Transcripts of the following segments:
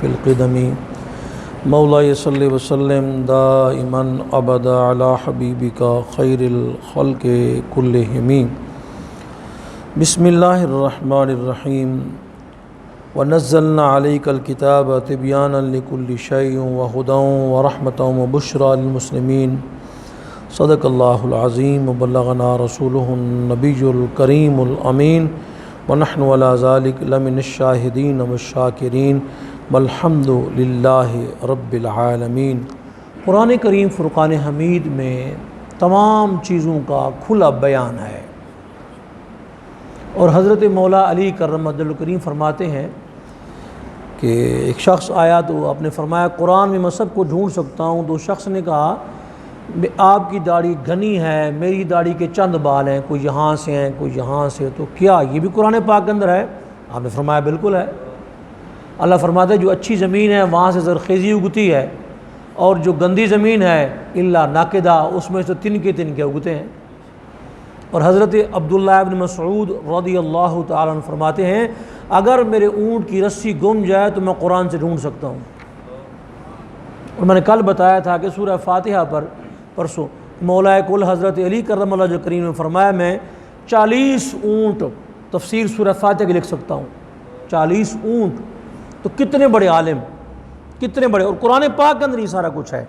فی القدم مولاي صل وسلم دائما ابدا على حبيبك خير الخلق كلهم بسم الله الرحمن الرحيم ونزلنا عليك الكتاب تبيانا لكل شيء وهدى ورحمة وبشرى للمسلمين صدق الله العظيم وبلغنا رسوله النبي الكريم الأمين ونحن على ذلك لمن الشاهدين والشاكرين والحمد للہ رب العالمین۔ قرآن کریم فرقان حمید میں تمام چیزوں کا کھلا بیان ہے، اور حضرت مولا علی کرم وجہ الکریم فرماتے ہیں کہ ایک شخص آیا تو آپ نے فرمایا قرآن میں میں سب کو ڈھونڈ سکتا ہوں۔ تو شخص نے کہا آپ کی داڑھی گھنی ہے، میری داڑھی کے چند بال ہیں، کوئی یہاں سے ہیں کوئی یہاں سے، تو کیا یہ بھی قرآن پاک کے اندر ہے؟ آپ نے فرمایا بالکل ہے۔ اللہ فرماتا ہے جو اچھی زمین ہے وہاں سے زرخیزی اگتی ہے، اور جو گندی زمین ہے الا ناقدہ اس میں سے تنکے تنکے اگتے ہیں۔ اور حضرت عبداللہ ابن مسعود رضی اللہ تعالیٰ عنہ فرماتے ہیں اگر میرے اونٹ کی رسی گم جائے تو میں قرآن سے ڈھونڈ سکتا ہوں۔ اور میں نے کل بتایا تھا کہ سورہ فاتحہ پر پرسوں مولا کل حضرت علی کرم اللہ کریم نے فرمایا میں 40 اونٹ تفسیر سورہ فاتحہ کی لکھ سکتا ہوں۔ 40 اونٹ، تو کتنے بڑے عالم، کتنے بڑے، اور قرآن پاک کے اندر یہ سارا کچھ ہے۔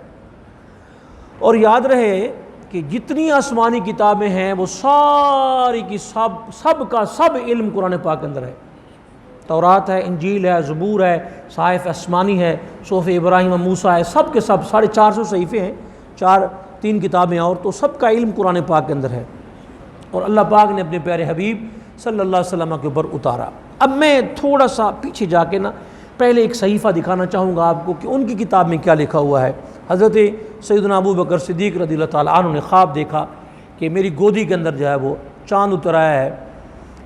اور یاد رہے کہ جتنی آسمانی کتابیں ہیں وہ ساری کی سب کا سب علم قرآن پاک کے اندر ہے۔ تورات ہے، انجیل ہے، زبور ہے، صحائف آسمانی ہے، صحف ابراہیم و موسیٰ ہے، سب کے سب 450 صحیفے ہیں، 3 کتابیں اور، تو سب کا علم قرآن پاک کے اندر ہے، اور اللہ پاک نے اپنے پیارے حبیب صلی اللہ علیہ وسلم کے اوپر اتارا۔ اب میں تھوڑا سا پیچھے جا کے پہلے ایک صحیفہ دکھانا چاہوں گا آپ کو کہ ان کی کتاب میں کیا لکھا ہوا ہے۔ حضرت سیدنا ابو بکر صدیق رضی اللہ تعالیٰ عنہ نے خواب دیکھا کہ میری گودی کے اندر جو ہے وہ چاند اتر آیا ہے،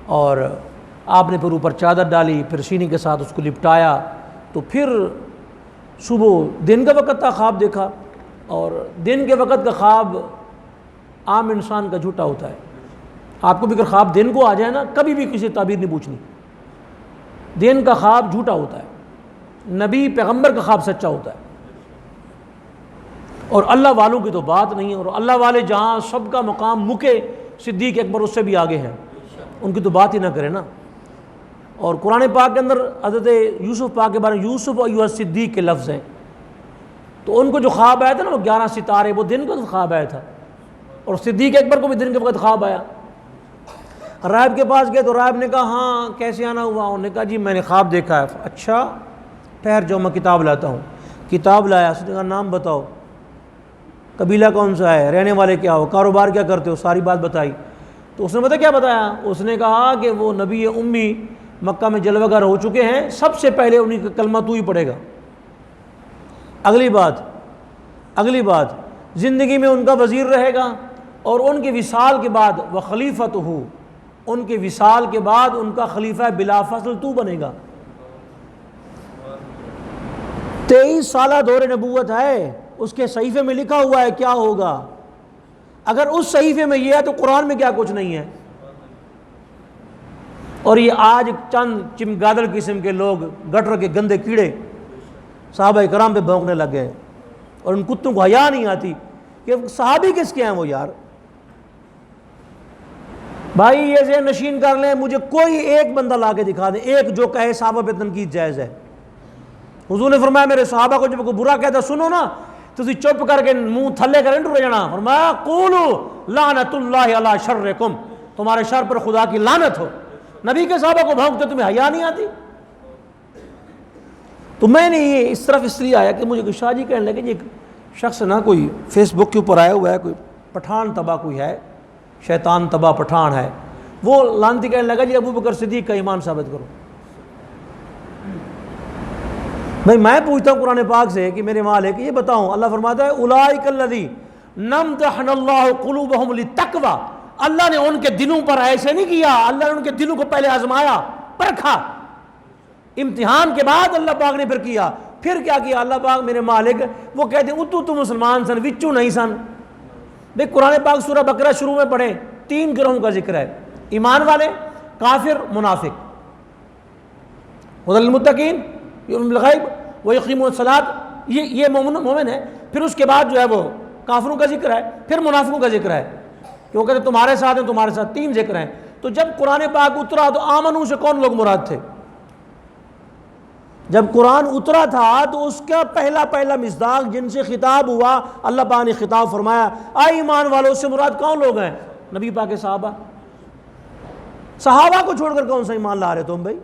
اور آپ نے پھر اوپر چادر ڈالی، پھر سینے کے ساتھ اس کو لپٹایا، تو پھر صبح دن کا وقت تھا، خواب دیکھا، اور دن کے وقت کا خواب عام انسان کا جھوٹا ہوتا ہے۔ آپ کو بھی اگر خواب دن کو آ جائے نا، کبھی بھی کسی تعبیر نہیں پوچھنی، دن کا خواب جھوٹا ہوتا ہے، نبی پیغمبر کا خواب سچا ہوتا ہے، اور اللہ والوں کی تو بات نہیں ہے، اور اللہ والے جہاں سب کا مقام مکے صدیق اکبر اس سے بھی آگے ہیں، ان کی تو بات ہی نہ کرے نا۔ اور قرآن پاک کے اندر حضرت یوسف پاک کے بارے میں یوسف ایھا صدیق کے لفظ ہیں، تو ان کو جو خواب آیا تھا نا وہ 11 ستارے، وہ دن کا خواب آیا تھا، اور صدیق اکبر کو بھی دن کے وقت خواب آیا۔ راہب کے پاس گئے تو راہب نے کہا ہاں کیسے آنا ہوا؟ انہوں نے کہا جی میں نے خواب دیکھا ہے۔ اچھا ٹھہر جاؤ میں کتاب لاتا ہوں۔ کتاب لایا، اس نے کہا نام بتاؤ، قبیلہ کون سا ہے، رہنے والے کیا ہو، کاروبار کیا کرتے ہو، ساری بات بتائی۔ تو اس نے پتہ کیا بتایا؟ اس نے کہا کہ وہ نبی امی مکہ میں جلوہ گر ہو چکے ہیں، سب سے پہلے انہیں کا کلمہ تو ہی پڑھے گا۔ اگلی بات زندگی میں ان کا وزیر رہے گا، اور ان کے وصال کے بعد وہ خلیفۃ ہو، ان کے وصال کے بعد ان کا خلیفہ بلا فصل تو بنے گا۔ 23 سالہ دور نبوت ہے، اس کے صحیفے میں لکھا ہوا ہے کیا ہوگا۔ اگر اس صحیفے میں یہ ہے تو قرآن میں کیا کچھ نہیں ہے؟ اور یہ آج چند چمگادڑ قسم کے لوگ، گٹر کے گندے کیڑے صحابہ کرام پہ بھونکنے لگ گئے، اور ان کتوں کو حیا نہیں آتی کہ صحابی کس کے ہیں وہ یار۔ بھائی یہ ذہن نشین کر لیں، مجھے کوئی ایک بندہ لا کے دکھا دیں، ایک جو کہے صحابہ پہ تنقید جائز ہے۔ حضور نے فرمایا میرے صحابہ کو جب کوئی برا کہتا سنو نا تو اسی چپ کر کے منہ تھلے کریں ٹر جانا۔ فرمایا قولوا لعنت اللہ علی شرکم، تمہارے شر پر خدا کی لعنت ہو۔ نبی کے صحابہ کو بھونکتے تمہیں حیا نہیں آتی؟ تو میں نے یہ اس طرف اس لیے آیا کہ مجھے شاہ جی کہنے لگے ایک شخص نا کوئی فیس بک کے اوپر آیا ہوا ہے، کوئی پٹھان تباہ کوئی ہے، شیطان تباہ پٹھان ہے، وہ لانتی کہنے لگا جی ابو بکر صدیق کا ایمان ثابت کرو۔ بھائی میں پوچھتا ہوں قرآن پاک سے کہ میرے مالک یہ بتاؤں، اللہ فرماتا ہے اولئک الذین امتحن اللہ قلوبہم للتقوی، اللہ نے ان کے دلوں پر ایسے نہیں کیا، اللہ نے ان کے دلوں کو پہلے آزمایا، پرکھا، امتحان کے بعد اللہ پاک نے پھر کیا۔ پھر کیا کیا اللہ پاک میرے مالک؟ وہ کہتے ہیں اتو تو مسلمان سن وچو نہیں سن۔ دیکھ قرآن پاک سورہ بقرہ شروع میں پڑھیں 3 گروہوں کا ذکر ہے، ایمان والے، کافر، منافق، ہدی للمتقین، یؤمن بالغیب، وَيُقِيمُونَ الصَّلَاةَ، یہ مومن ہے. پھر اس کے بعد جو ہے وہ کافروں کا ذکر ہے، پھر منافقوں کا ذکر ہے، کیوں کہتے تمہارے ساتھ ہیں، تمہارے ساتھ، 3 ذکر ہیں. تو جب قرآن پاک اترا تو آمنو سے کون لوگ مراد تھے؟ جب قرآن اترا تھا تو اس کا پہلا مصداق جن سے خطاب ہوا، اللہ پاک نے خطاب فرمایا اے ایمان والوں، اس سے مراد کون لوگ ہیں؟ نبی پاک کے صحابہ. صحابہ کو چھوڑ کر کون سا ایمان لا رہے تم بھائی؟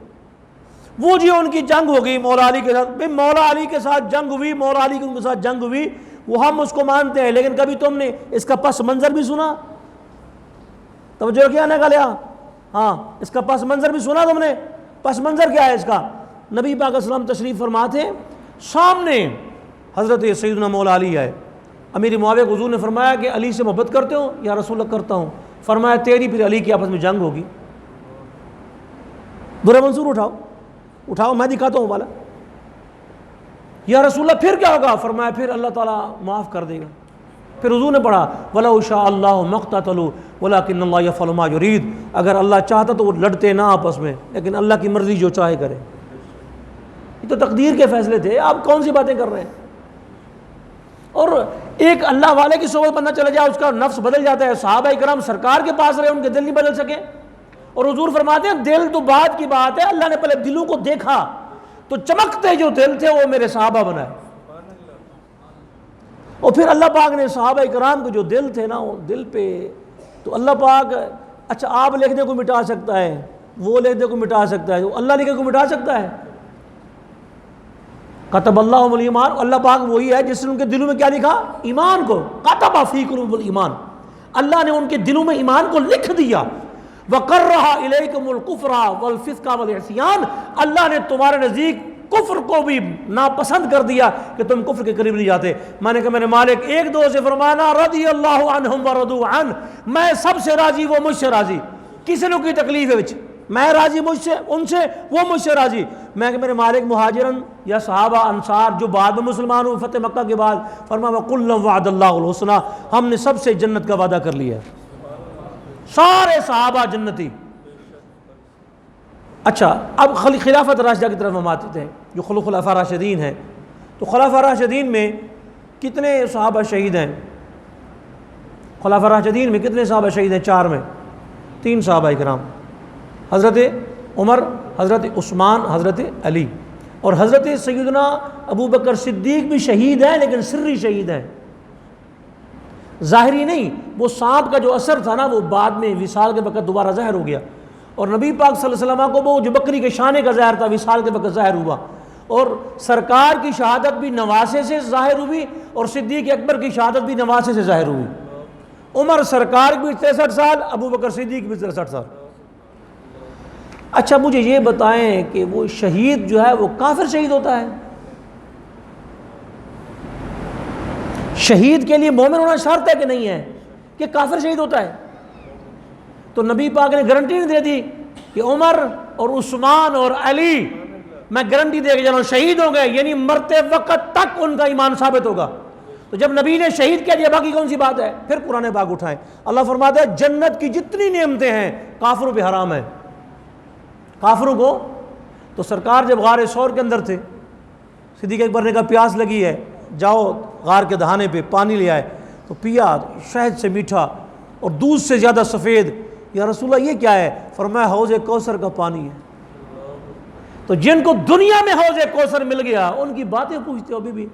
وہ جی ان کی جنگ ہو گئی مولا علی کے ساتھ، بھائی مولا علی کے ساتھ جنگ ہوئی، مولا علی کے ساتھ جنگ ہوئی، وہ ہم اس کو مانتے ہیں، لیکن کبھی تم نے اس کا پس منظر بھی سنا؟ توجہ کیا نہ لیا؟ ہاں، اس کا پس منظر بھی سنا تم نے؟ پس منظر کیا ہے اس کا؟ نبی پاک علیہ السلام تشریف فرماتے ہیں، سامنے حضرت سیدنا مولا علی آئے. امیر معاویہ کو حضور نے فرمایا کہ علی سے محبت کرتے ہو؟ یا رسول اللہ کرتا ہوں. فرمایا تیری پھر علی کی آپس میں جنگ ہوگی. برا منصور اٹھاؤ میں دکھاتا ہوں والا. یا رسول اللہ پھر کیا ہوگا؟ فرمایا پھر اللہ تعالیٰ معاف کر دے گا. پھر حضور نے پڑھا وَلَوْ شَاءَ اللَّهُ مَا اقْتَتَلُوا وَلَٰكِنَّ اللَّهَ يَفْعَلُ مَا يُرِيدُ. اگر اللہ چاہتا تو وہ لڑتے نہ آپس میں، لیکن اللہ کی مرضی جو چاہے کرے. یہ تو تقدیر کے فیصلے تھے، آپ کون سی باتیں کر رہے ہیں؟ اور ایک اللہ والے کی صحبت بندہ چلا جائے اس کا نفس بدل جاتا ہے. صحابہ کرام سرکار کے پاس رہے، ان کے دل نہیں بدل سکے. اور حضور فرماتے ہیں دل تو بعد کی بات ہے، اللہ نے پہلے دلوں کو دیکھا تو چمکتے جو دل تھے وہ میرے صحابہ بنائے. اور پھر اللہ پاک نے صحابہ کرام کے جو دل تھے نا، وہ دل پہ تو اللہ پاک، اچھا آپ لکھ دے کو مٹا سکتا ہے، وہ لکھ دے کو مٹا سکتا ہے، اللہ لکھے کو مٹا سکتا ہے؟ کتب اللہ الایمان، اللہ پاک وہی ہے جس نے ان کے دلوں میں کیا لکھا؟ ایمان کو. کتب فی قلوب الایمان، اللہ نے ان کے دلوں میں ایمان کو لکھ دیا. وَقَرَّہَ إِلَيْكُمُ الْكُفْرَ وَالْفِسْقَ وَالْعِصْيَانَ، اللہ نے تمہارے نزدیک کفر کو بھی ناپسند کر دیا کہ تم کفر کے قریب نہیں جاتے. میں نے کہا میرے مالک ایک دو سے فرمانا رضی اللہ عنہم ورضوا عنہ، میں سب سے راضی وہ مجھ سے راضی. کسی نے کوئی تکلیف ہے میں راضی مجھ سے، ان سے وہ مجھ سے راضی. میں کہ میرے مالک مہاجرن یا صحابہ انصار جو بعد میں مسلمان ہوئے فتح مکہ کے بعد، فرمایا وَقُلًّا وَعَدَ اللَّهُ الْحُسْنَى، ہم نے سب سے جنت کا وعدہ کر لیا. سارے صحابہ جنتی. اچھا اب خلافت راشدہ کی طرف ہم آتے ہیں جو خلفاء راشدین ہیں. تو خلفاء راشدین میں کتنے صحابہ شہید ہیں؟ خلفاء راشدین میں کتنے صحابہ شہید ہیں؟ 4 میں 3 صحابہ کرام، حضرت عمر، حضرت عثمان، حضرت علی. اور حضرت سیدنا ابو بکر صدیق بھی شہید ہیں لیکن سری شہید ہیں، ظاہری نہیں. وہ سانپ کا جو اثر تھا نا وہ بعد میں وصال کے وقت دوبارہ ظاہر ہو گیا. اور نبی پاک صلی اللہ علیہ وسلم کو وہ جو بکری کے شانے کا ظاہر تھا وصال کے وقت ظاہر ہوا. اور سرکار کی شہادت بھی نواسے سے ظاہر ہوئی اور صدیق اکبر کی شہادت بھی نواسے سے ظاہر ہوئی. عمر سرکار بھی 63 سال، ابو بکر صدیق بھی 63 سال. اچھا مجھے یہ بتائیں کہ وہ شہید جو ہے وہ کافر شہید ہوتا ہے؟ شہید کے لیے مومن ہونا شرط ہے کہ نہیں ہے کہ کافر شہید ہوتا ہے؟ تو نبی پاک نے گارنٹی نہیں دے دی کہ عمر اور عثمان اور علی، میں گارنٹی دے کے جانا شہید ہوں گے، یعنی مرتے وقت تک ان کا ایمان ثابت ہوگا. تو جب نبی نے شہید کہہ دیا باقی کون سی بات ہے؟ پھر قرآن پاک اٹھائیں. اللہ فرماتا ہے جنت کی جتنی نعمتیں ہیں کافروں پہ حرام ہیں. کافروں کو تو سرکار جب غار ثور کے اندر تھے، صدیق اکبر نے کہا پیاس لگی ہے، جاؤ غار کے دہانے پہ پانی لے آئے. تو پیا، شہد سے میٹھا اور دودھ سے زیادہ سفید. یا رسول اللہ یہ کیا ہے؟ فرمایا حوض کوثر کا پانی ہے. تو جن کو دنیا میں حوض کوثر مل گیا ان کی باتیں پوچھتے ہو ابھی بھی.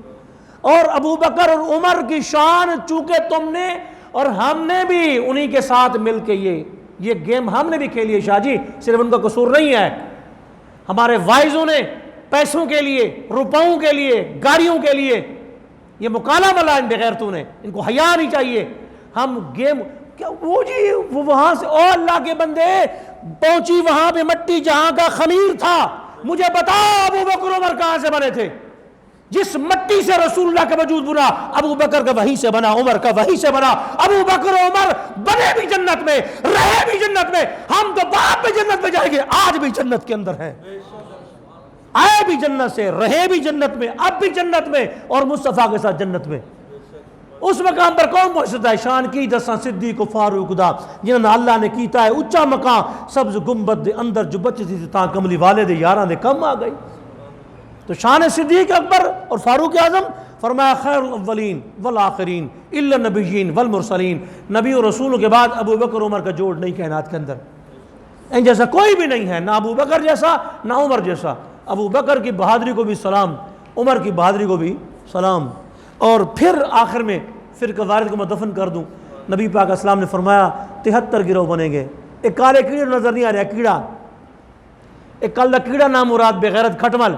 اور ابو بکر اور عمر کی شان چونکہ تم نے اور ہم نے بھی انہی کے ساتھ مل کے یہ گیم ہم نے بھی کھیلی ہے شاہ جی، صرف ان کا قصور نہیں ہے. ہمارے وائزوں نے پیسوں کے لیے، روپوں کے لیے، گاڑیوں کے لیے یہ مکالمہ ملا ان بغیرتوں نے، ان کو حیا نہیں چاہیے. ہم گیم کیا وہ جی وہ وہاں سے او اللہ کے بندے پہنچی وہاں پہ مٹی جہاں کا خمیر تھا. مجھے بتا ابو بکر عمر کہاں سے بنے تھے؟ جس مٹی سے رسول اللہ کا وجود بنا، ابو بکر کا وہی سے بنا، عمر کا وہی سے بنا. ابو بکر و عمر بنے بھی جنت میں، رہے بھی جنت میں. ہم تو بعد میں جنت میں جائیں گے، آج بھی جنت کے اندر ہیں، آئے بھی جنت سے، رہے بھی جنت میں، اب بھی جنت میں اور مصطفیٰ کے ساتھ جنت میں. اس مقام پر کون پہنچ سکتا ہے؟ شان کی دساں صدیق و فاروق دا جنہوں نے اللہ نے کیتا ہے اچا مقام. سبز گنبد دے اندر جو بچتی تھی تاں کملی والے دے یاراں دے کم آ گئی. تو شان صدیق اکبر اور فاروق اعظم، فرمایا خیر الاولین والآخرین الا النبیین والمرسلین، نبی اور رسولوں کے بعد ابو بکر عمر کا جوڑ نہیں کائنات کے اندر، ان جیسا کوئی بھی نہیں ہے، نہ ابو بکر جیسا نہ عمر جیسا۔ ابو بکر کی بہادری کو بھی سلام، عمر کی بہادری کو بھی سلام۔ اور پھر آخر میں فرقہ وارث کو میں دفن کر دوں، نبی پاک علیہ السلام نے فرمایا 73 گروہ بنیں گے۔ ایک کالے کیڑے نظر نہیں آ رہا، کیڑا، ایک کالا کیڑا نام مراد بغیرت کھٹمل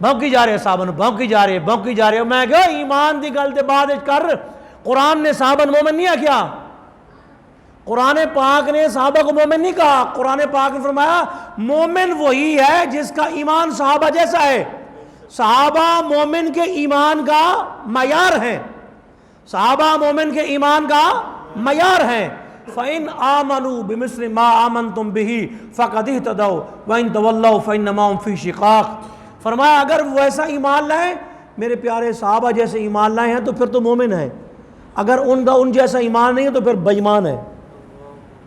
بھونکی جا رہے صحابہ نو، بھونکی جا رہے۔ میں کہا ایمان دی گل تے بعد کر، قرآن نے صحابہ مومن نہیں کیا، قرآن پاک نے صحابہ کو مومن نہیں کہا، قرآن پاک نے فرمایا مومن وہی ہے جس کا ایمان صحابہ جیسا ہے۔ صحابہ مومن کے ایمان کا معیار ہیں، صحابہ مومن کے ایمان کا معیار ہیں۔ فَإِنْ آمَنُوا بِمِثْلِ مَا آمَنْتُمْ بِهِ فَقَدْ اهْتَدَوْا وَإِنْ تَوَلَّوْا فَإِنَّمَا هُمْ فِي شِقَاقٍ۔ فرمایا اگر وہ ایسا ایمان لائیں، میرے پیارے صحابہ جیسے ایمان لائے ہیں تو پھر تو مومن ہیں، اگر ان جیسا ایمان نہیں ہے تو پھر بے ایمان ہے۔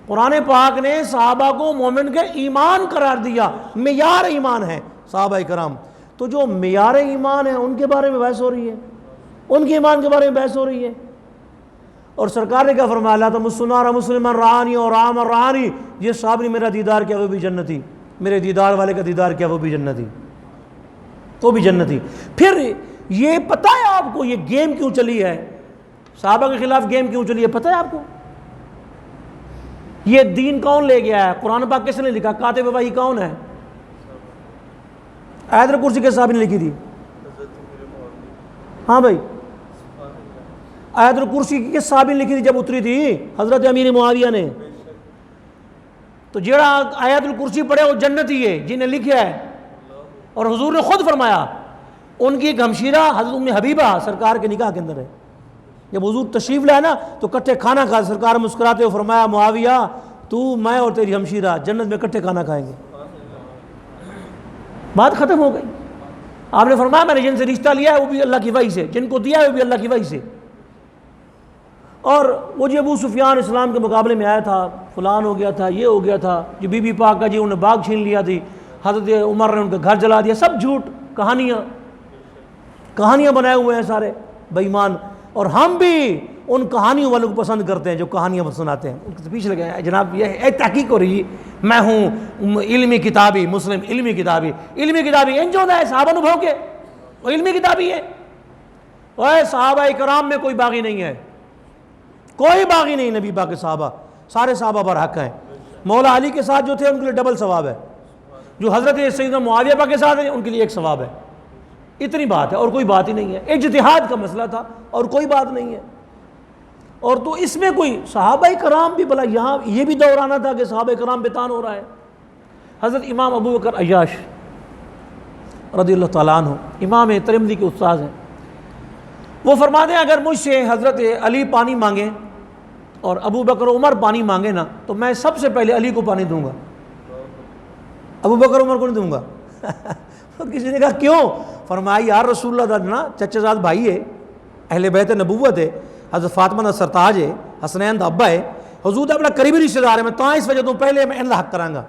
قرآن پاک نے صحابہ کو مومن کے ایمان قرار دیا، معیار ایمان ہے صحابہ کرام۔ تو جو معیار ایمان ہے ان کے بارے میں بحث ہو رہی ہے، ان کے ایمان کے بارے میں بحث ہو رہی ہے۔ اور سرکار نے کیا فرمایا، لا تمسوا مسلما رعانی اور عام رعانی، جس صاحب نے میرا دیدار کیا وہ بھی جنتی، میرے دیدار والے کا دیدار کیا وہ بھی جنتی، وہ بھی جنتی۔ پھر یہ پتہ ہے آپ کو یہ گیم کیوں چلی ہے، صحابہ کے خلاف گیم کیوں چلی ہے پتہ ہے آپ کو؟ یہ دین کون لے گیا ہے؟ قرآن پاک کس نے لکھا؟ کاتب وحی کون ہے؟ آیت الکرسی کے صحابی نے لکھی تھی؟ ہاں بھائی، آیت الکرسی کس صحابی نے لکھی تھی جب اتری تھی؟ حضرت امیر معاویہ نے۔ تو جڑا آیت الکرسی پڑھے وہ جنتی ہے جنہیں لکھا ہے، اور حضور نے خود فرمایا، ان کی ایک ہمشیرہ حضرت ام حبیبہ سرکار کے نکاح کے اندر ہے، جب حضور تشریف لائے نا تو کٹھے کھانا کھا، سرکار مسکراتے ہوئے فرمایا معاویہ تو میں اور تیری ہمشیرہ جنت میں کٹھے کھانا کھائیں گے۔ بات ختم ہو گئی۔ آپ نے فرمایا میں نے جن سے رشتہ لیا ہے وہ بھی اللہ کی وحی سے، جن کو دیا ہے وہ بھی اللہ کی وحی سے۔ اور وہ جو ابو سفیان اسلام کے مقابلے میں آیا تھا، فلان ہو گیا تھا، یہ ہو گیا تھا، جو بی بی پاک کا جی انہوں نے باغ چھین لیا تھی، حضرت عمر نے ان کا گھر جلا دیا، سب جھوٹ، کہانیاں بنائے ہوئے ہیں سارے بے ایمان۔ اور ہم بھی ان کہانیوں والوں کو پسند کرتے ہیں جو کہانیاں سناتے ہیں، ان کے پیچھے لگے ہیں جناب یہ تحقیق ہو رہی ہے، میں ہوں علمی کتابی مسلم، علمی کتابی ان جو ہے صحابہ نو بھونکے، وہ علمی کتابی ہے۔ اور صحابہ کرام میں کوئی باغی نہیں ہے، کوئی باغی نہیں، نبی پاک کے صحابہ سارے صحابہ برحق ہیں۔ مولا علی کے ساتھ جو تھے ان کے لیے ڈبل ثواب ہے، جو حضرت سیدنا معاویہ پاک کے ساتھ ہیں ان کے لیے ایک ثواب ہے۔ اتنی بات ہے اور کوئی بات ہی نہیں ہے، اجتہاد کا مسئلہ تھا اور کوئی بات نہیں ہے۔ اور تو اس میں کوئی صحابہ کرام بھی بلا، یہاں یہ بھی دور آنا تھا کہ صحابہ کرام پہ تان ہو رہا ہے۔ حضرت امام ابو بکر عیاش رضی اللہ تعالیٰ عنہ امام ترمذی کے استاد ہیں، وہ فرماتے ہیں اگر مجھ سے حضرت علی پانی مانگیں اور ابو بکر عمر پانی مانگے نا تو میں سب سے پہلے علی کو پانی دوں گا، ابو بکر عمر کو نہیں دوں گا۔ کسی نے کہا کیوں؟ فرمایا یار رسول اللہ نا چچا زاد بھائی ہے، اہل بیت نبوت ہے، حضرت فاطمہ دا سرتاج ہے، حسنین دا ابا ہے، حضور دا بڑا قریبی رشتہ دار ہے، میں تو اس وجہ تو پہلے میں ان دا حق کراں گا۔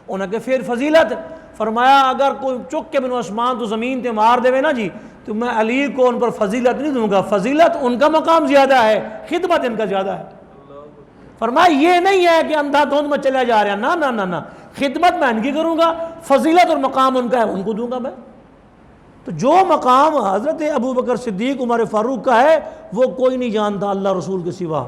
انہوں نے کہا پھر فضیلت، فرمایا اگر کوئی چک کے مینوں آسمان تو زمین تے مار دے نا جی تو میں علی کو ان پر فضیلت نہیں دوں گا، فضیلت ان کا مقام زیادہ ہے، خدمت ان کا زیادہ ہے۔ فرمایا یہ نہیں ہے کہ اندھا دھند میں چلا جا رہا، نہ نہ نہ نہ، خدمت میں ان کی کروں گا، فضیلت اور مقام ان کا ہے ان کو دوں گا میں۔ تو جو مقام حضرت ابو بکر صدیق عمر فاروق کا ہے وہ کوئی نہیں جانتا اللہ رسول کے سوا،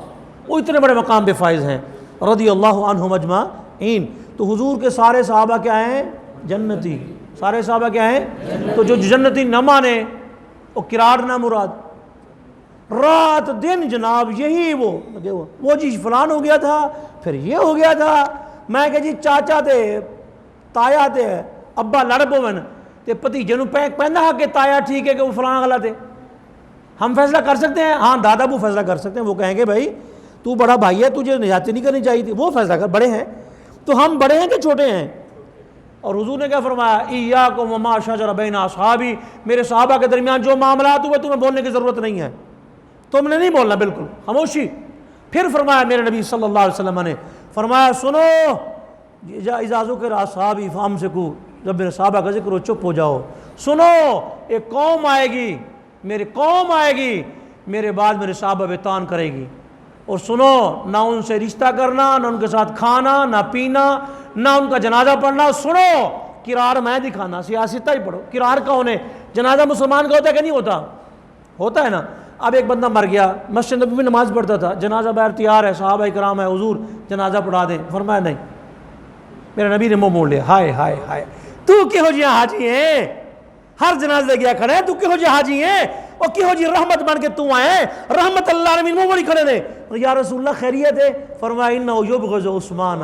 وہ اتنے بڑے مقام پہ فائز ہیں رضی اللہ عنہم اجمعین۔ تو حضور کے سارے صحابہ کیا ہیں؟ جنتی، سارے صحابہ کیا ہیں؟ تو جو جنتی نہ مانے وہ قرار نہ مراد، رات دن جناب یہی وہ جی فلان ہو گیا تھا، پھر یہ ہو گیا تھا، میں کہ جی چاچا تے تایا تے ابا لڑ پون تے بھتیجے نوں پہنا کہ تایا ٹھیک ہے کہ وہ فلاں غلط ہے، ہم فیصلہ کر سکتے ہیں؟ ہاں دادا ابو فیصلہ کر سکتے ہیں، وہ کہیں گے بھائی تو بڑا بھائی ہے تجھے نجاتی نہیں کرنی چاہیے تھی، وہ فیصلہ کر، بڑے ہیں تو ہم بڑے ہیں کہ چھوٹے ہیں؟ اور حضور نے کیا فرمایا؟ ایاکم وما شجر بین اصحابی، میرے صحابہ کے درمیان جو معاملات ہوئے تمہیں بولنے کی ضرورت نہیں ہے، تم نے نہیں بولنا، بالکل خاموشی۔ پھر فرمایا میرے نبی صلی اللہ علیہ وسلم نے فرمایا سنو اذا ذکر اصحابی فامسکوا، جب میرے صحابہ کا ذکر ہو چپ ہو جاؤ۔ سنو ایک قوم آئے گی، میری قوم آئے گی، میرے بعد میرے صحابہ پہ طعن کرے گی، اور سنو نہ ان سے رشتہ کرنا، نہ ان کے ساتھ کھانا، نہ پینا، نہ ان کا جنازہ پڑھنا۔ سنو کرار میں دکھانا، سیاستہ ہی پڑھو، کرار کون ہے؟ جنازہ مسلمان کا ہوتا ہے کہ نہیں ہوتا؟ ہوتا ہے نا۔ اب ایک بندہ مر گیا، مسجد نبوی میں نماز پڑھتا تھا، جنازہ باہر تیار ہے، صحابہ کرام ہے، حضور جنازہ پڑھا دیں، فرمایا نہیں۔ میرے نبی نے منہ موڑ لیا، ہائے ہائے ہائے، تو کہو جی حاجی ہیں، ہر جنازے گیا کھڑے، تو کہو جی حاجی ہیں، اور کہو جی رحمت بن کے تو آئے، رحمت اللہ عالمین منہ موڑی کھڑے تھے۔ یا رسول اللہ خیریت ہے؟ فرمایا انہ یبغض عثمان،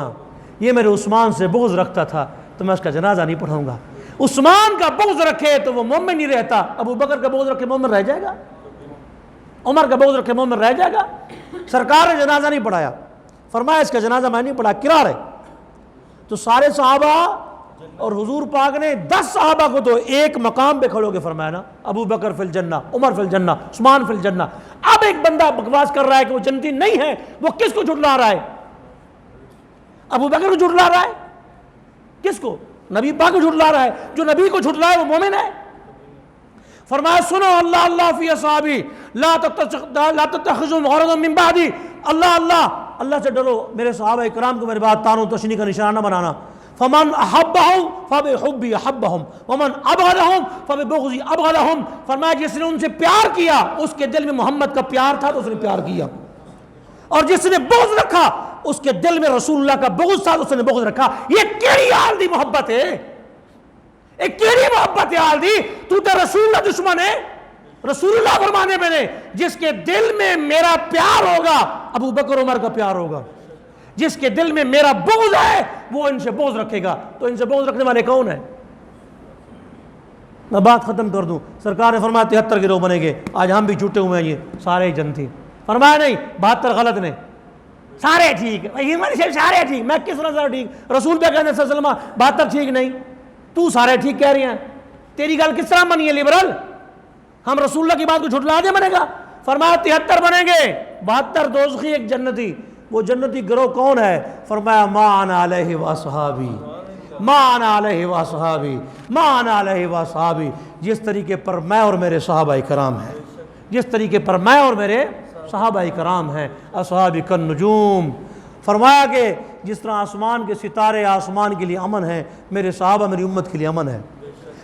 یہ میرے عثمان سے بغض رکھتا تھا تو میں اس کا جنازہ نہیں پڑھاؤں گا۔ عثمان کا بغض رکھے تو وہ مومن نہیں رہتا، ابو بکر کا بغض رکھے مومن رہ جائے گا، عمر کا بغض رکھے مومن رہ جائے گا؟ سرکار نے جنازہ نہیں پڑھایا، فرمایا اس کا جنازہ میں نہیں پڑھا، کرار ہے۔ تو سارے صحابہ اور حضور پاک نے 10 صحابہ کو تو ایک مقام پہ کھڑو کے فرمایا نا، ابو بکر فی الجنہ، عمر فی الجنہ، عثمان فی الجنہ۔ اب ایک بندہ بکواس کر رہا ہے کہ وہ جنتی نہیں ہے، وہ کس کو جھٹلا رہا ہے؟ ابو بکر کو جھٹلا رہا ہے؟ کس کو؟ نبی پاک کو جھٹلا رہا ہے۔ جو نبی کو جھٹلا ہے وہ مومن ہے۔ فرمایا سنو اللہ اللہ فی اصحابی لا تتخذوا غرضا من بعدی، اللہ اللہ اللہ سے ڈرو، میرے صحابہ کرام کو میرے بعد طعن و تشنیع کا نشانہ نہ بنانا۔ فمن احبہم فبحبی احبہم ومن ابغضہم فببغضی ابغضہم۔ فرمایا جس نے ان سے پیار کیا، اس کے دل میں محمد کا پیار تھا تو اس نے پیار کیا، اور جس نے بغض رکھا اس کے دل میں رسول اللہ کا بغض تھا تو اس نے بغض رکھا۔ یہ کیڑی حال دی محبت ہے، ایک کیڑی محبت حال دی؟ تو تے رسول اللہ دشمن ہے؟ رسول اللہ فرمانے میں نے جس کے دل میں میرا پیار ہوگا ابو بکر عمر کا پیار ہوگا، جس کے دل میں میرا بغض ہے وہ ان سے بغض رکھے گا۔ تو ان سے بغض رکھنے والے کون ہیں؟ میں بات ختم کر دوں، سرکار نے فرمایا 73 گروہ بنے گے، آج ہم بھی جھوٹے ہوئے ہیں، یہ سارے جنتی۔ فرمایا نہیں 72 غلط نے، سارے ٹھیک، سارے ٹھیک۔ میں کس طرح ٹھیک؟ رسول پہ کہنے صلی اللہ علیہ وسلم 72 ٹھیک نہیں، تو سارے ٹھیک کہہ رہی ہیں، تیری گل کس طرح بنی ہے لبرل؟ ہم رسول اللہ کی بات کو جھٹلا دیں بنے گا؟ فرمایا 73 بنیں گے، 72 دوزخی، ایک جنتی۔ وہ جنتی گروہ کون ہے؟ فرمایا ما انا علیہ واصحابی، ما انا علیہ واصحابی، ما انا علیہ واصحابی، جس طریقے پر میں اور میرے صحابہ کرام ہیں، جس طریقے پر میں اور میرے صحابہ کرام ہیں۔ اصحابی کالنجوم، فرمایا کہ جس طرح آسمان کے ستارے آسمان کے لیے امن ہیں، میرے صحابہ میری امت کے لیے امن ہے۔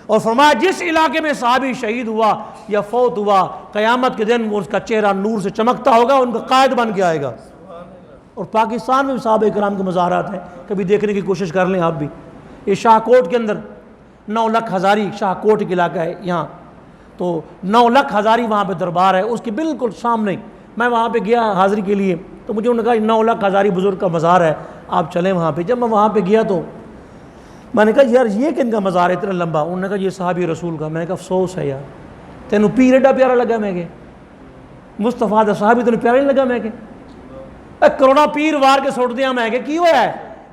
اور فرمایا جس علاقے میں صحابی شہید ہوا یا فوت ہوا، قیامت کے دن اس کا چہرہ نور سے چمکتا ہوگا، ان کا قائد بن کے آئے گا۔ اور پاکستان میں بھی صحابہ کرام کے مزارات ہیں، کبھی دیکھنے کی کوشش کر لیں آپ بھی۔ یہ شاہ کوٹ کے اندر 9 لکھ ہزاری، شاہ کوٹ کے علاقہ ہے یہاں، تو 9 لکھ ہزاری وہاں پہ دربار ہے، اس کے بالکل سامنے میں وہاں پہ گیا حاضری کے لیے، تو مجھے انہوں نے کہا 9 لکھ ہزاری بزرگ کا مزار ہے، آپ چلیں وہاں پہ۔ جب میں وہاں پہ گیا تو میں نے کہا یار یہ کن کا مزار ہے اتنا لمبا؟ انہوں نے کہا یہ صحابی رسول کا۔ میں نے کہا افسوس ہے یار، تینوں پیر ایڈا پیارا لگا میں کہ مصطفیٰ دا صحابی تینوں پیارا نہیں لگا میں کہ کروڑا پیر وار کے سوٹ دیا میں کہ کی ہوا ہے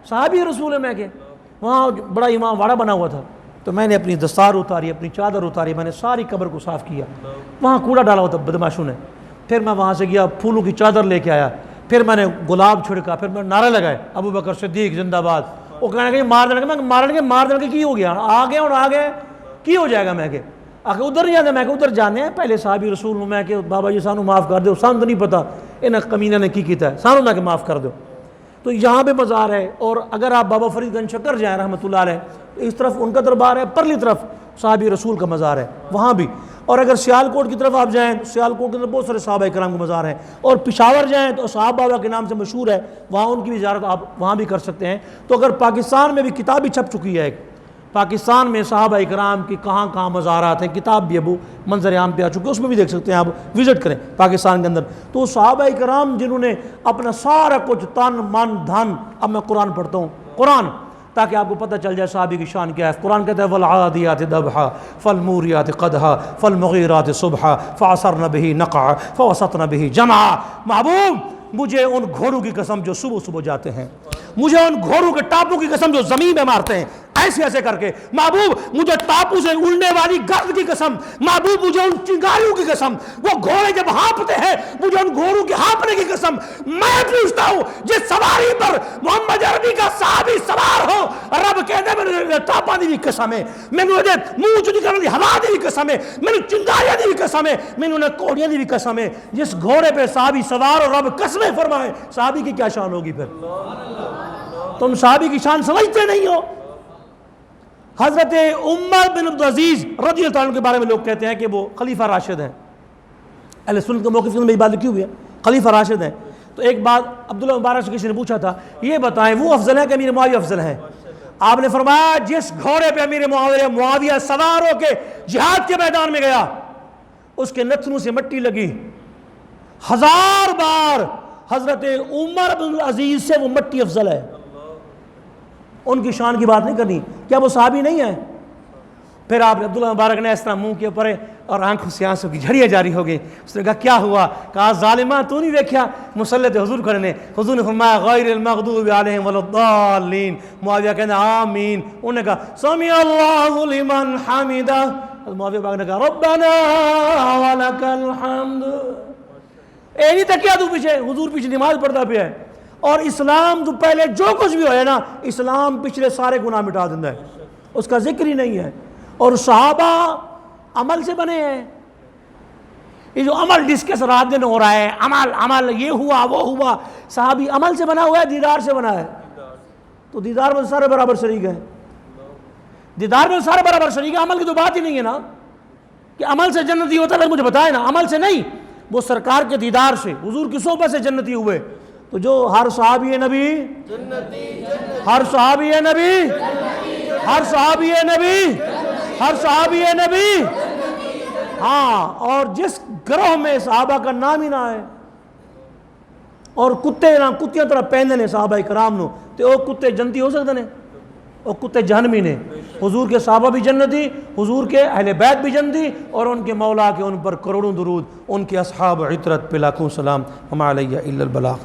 صحابی رسول ہے میں کہ۔ وہاں بڑا امام واڑا بنا ہوا تھا، تو میں نے اپنی دستار اتاری، اپنی چادر اتاری، میں نے ساری قبر کو صاف کیا، وہاں کوڑا ڈالا ہوا تھا بدماشوں نے۔ پھر میں وہاں سے گیا، پھولوں کی چادر لے کے آیا، پھر میں نے گلاب چھڑکا، پھر میں نعرے لگائے ابو بکر صدیق زندہ باد۔ وہ کہنے کہ مار دینے کے، میں مار دینے کے کی ہو گیا، آ گئے اور آ گئے کی ہو جائے گا میں کہ آ کے ادھر نہیں جانے، میں کہ ادھر جانے ہیں پہلے صحابی رسول ہوں میں کہ بابا جی سانو معاف کر دو، سانو تو نہیں پتا انہیں کمینہ نے کی کیتا ہے، سانو میں کہ معاف کر دو۔ تو یہاں پہ مزار ہے، اور اگر آپ بابا فرید گنج شکر جائیں رحمۃ اللہ علیہ، اس طرف ان کا دربار ہے، پرلی طرف صحابی رسول کا مزار ہے وہاں بھی۔ اور اگر سیالکوٹ کی طرف آپ جائیں تو سیالکوٹ کے اندر بہت سارے صحابہ کرام کے مزار ہیں، اور پشاور جائیں تو صحابہ بابا کے نام سے مشہور ہے، وہاں ان کی بھی زیارت آپ وہاں بھی کر سکتے ہیں۔ تو اگر پاکستان میں بھی کتاب بھی چھپ چکی ہے، پاکستان میں صحابہ کرام کی کہاں کہاں مزارات ہیں، کتاب بھی ابو منظر عام پہ آ چکی ہے، اس میں بھی دیکھ سکتے ہیں آپ، وزٹ کریں پاکستان کے اندر۔ تو صحابہ کرام جنہوں نے اپنا سارا کچھ تن من دھن، اب میں قرآن پڑھتا ہوں، قرآن تاکہ آپ کو پتہ چل جائے صحابی کی شان کیا ہے۔ قرآن کہتا ہے وَالْعَادِيَاتِ ضَبْحًا فَالْمُورِيَاتِ قَدْحًا فَالْمُغِيرَاتِ صُبْحًا فَعَصَرْنَ بِهِ نَقْعًا فَوَسَطْنَ بِهِ جَمْعًا۔ محبوب مجھے ان گھوڑوں کی قسم جو صبح صبح جاتے ہیں، مجھے ان گھوڑوں کے ٹاپوں کی قسم جو زمین میں مارتے ہیں ایسے ایسے کر کے، محبوب مجھے ٹاپو سے اڑنے والی گرد کی قسم، محبوب مجھے ان چنگاریوں کی قسم، وہ گھوڑے جب ہانپتے ہیں مجھے ان گھوڑوں کے ہانپنے کی قسم۔ میں پوچھتا ہوں جس سواری پر محمد عربی کا صحابی سوار ہو، رب کہتے ہیں میں نے ٹاپا دی قسم ہے، میں نے منہ چ نکلنے دی ہوا دی قسم ہے، میں نے چنگاریاں دی قسم ہے، میں نے کوڑیاں دی قسم ہے۔ جس گھوڑے پہ صحابی سوار اور رب قسمیں فرمائے، صحابی کی کیا شان ہوگی پھر؟ تم صحابی کی شان سمجھتے نہیں ہو۔ حضرت عمر بن عبدالعزیز رضی اللہ عنہ کے بارے میں لوگ کہتے ہیں کہ وہ خلیفہ راشد ہیں، اہل سنت کے موقف میں یہ بات لکھی ہوئی ہے، خلیفہ راشد ہیں۔ تو ایک بات عبداللہ مبارک سے کسی نے پوچھا تھا، یہ بتائیں وہ افضل ہے کہ امیر معاویہ افضل ہے؟ آپ نے فرمایا جس گھوڑے پہ امیر معاویہ سوار ہو کے جہاد کے میدان میں گیا، اس کے نتنوں سے مٹی لگی، 1000 بار حضرت عمر بن عزیز سے وہ مٹی افضل ہے۔ ان کی شان کی بات نہیں کرنی، کیا وہ صحابی نہیں ہے؟ پھر آپ نے عبداللہ مبارک نے اس طرح منہ کے اوپر اور آنکھوں سے آنسوں کی جھڑیاں جاری ہو گئی۔ اس نے کہا کیا ہوا؟ کہا ظالمہ تو نہیں دیکھا مسلط حضور کھڑے نے، حضور نے فرمایا غیر المغضوب علیہم ولا الضالین، معاویہ کہنا آمین، انہوں نے کہا سمع اللہ لمن حمدہ، معاویہ پاک نے کہا ربنا ولک الحمد۔ اے نہیں تکیا تو پیچھے، حضور پیچھے نماز پڑھتا پیا ہے، اور اسلام تو پہلے جو کچھ بھی ہوئے نا، اسلام پچھلے سارے گناہ مٹا دیتا ہے، اس کا ذکر ہی نہیں ہے۔ اور صحابہ عمل سے بنے ہیں، یہ جو عمل ڈسکس رات دن ہو رہا ہے، عمل یہ ہوا وہ ہوا، صحابی عمل سے بنا ہوا ہے، دیدار سے بنا ہے۔ تو دیدار میں سارے برابر شریک ہیں، دیدار میں سارے برابر شریک ہیں، عمل کی تو بات ہی نہیں ہے نا کہ عمل سے جنتی ہوتا ہے، مجھے بتائے نا، عمل سے نہیں، وہ سرکار کے دیدار سے، حضور کی صحبت سے جنتی ہوئے۔ تو جو ہر صحابی نبی ہر صحابی نبی ہر صحابی نبی ہر صحابی نبی، ہاں، اور جس گروہ میں صحابہ کا نام ہی نہ ہے اور کتے نہ کتیاں طرح پہنے نے صحابہ کرام نو، تو وہ کتے جنتی ہو سکتے ہیں؟ وہ کتے جہنمی نے۔ حضور کے صحابہ بھی جنتی، حضور کے اہل بیت بھی جنتی، اور ان کے مولا کے ان پر کروڑوں درود، ان کے اصحاب عطرت پہ لاکھوں سلام، وما علیہ الا البلاغ۔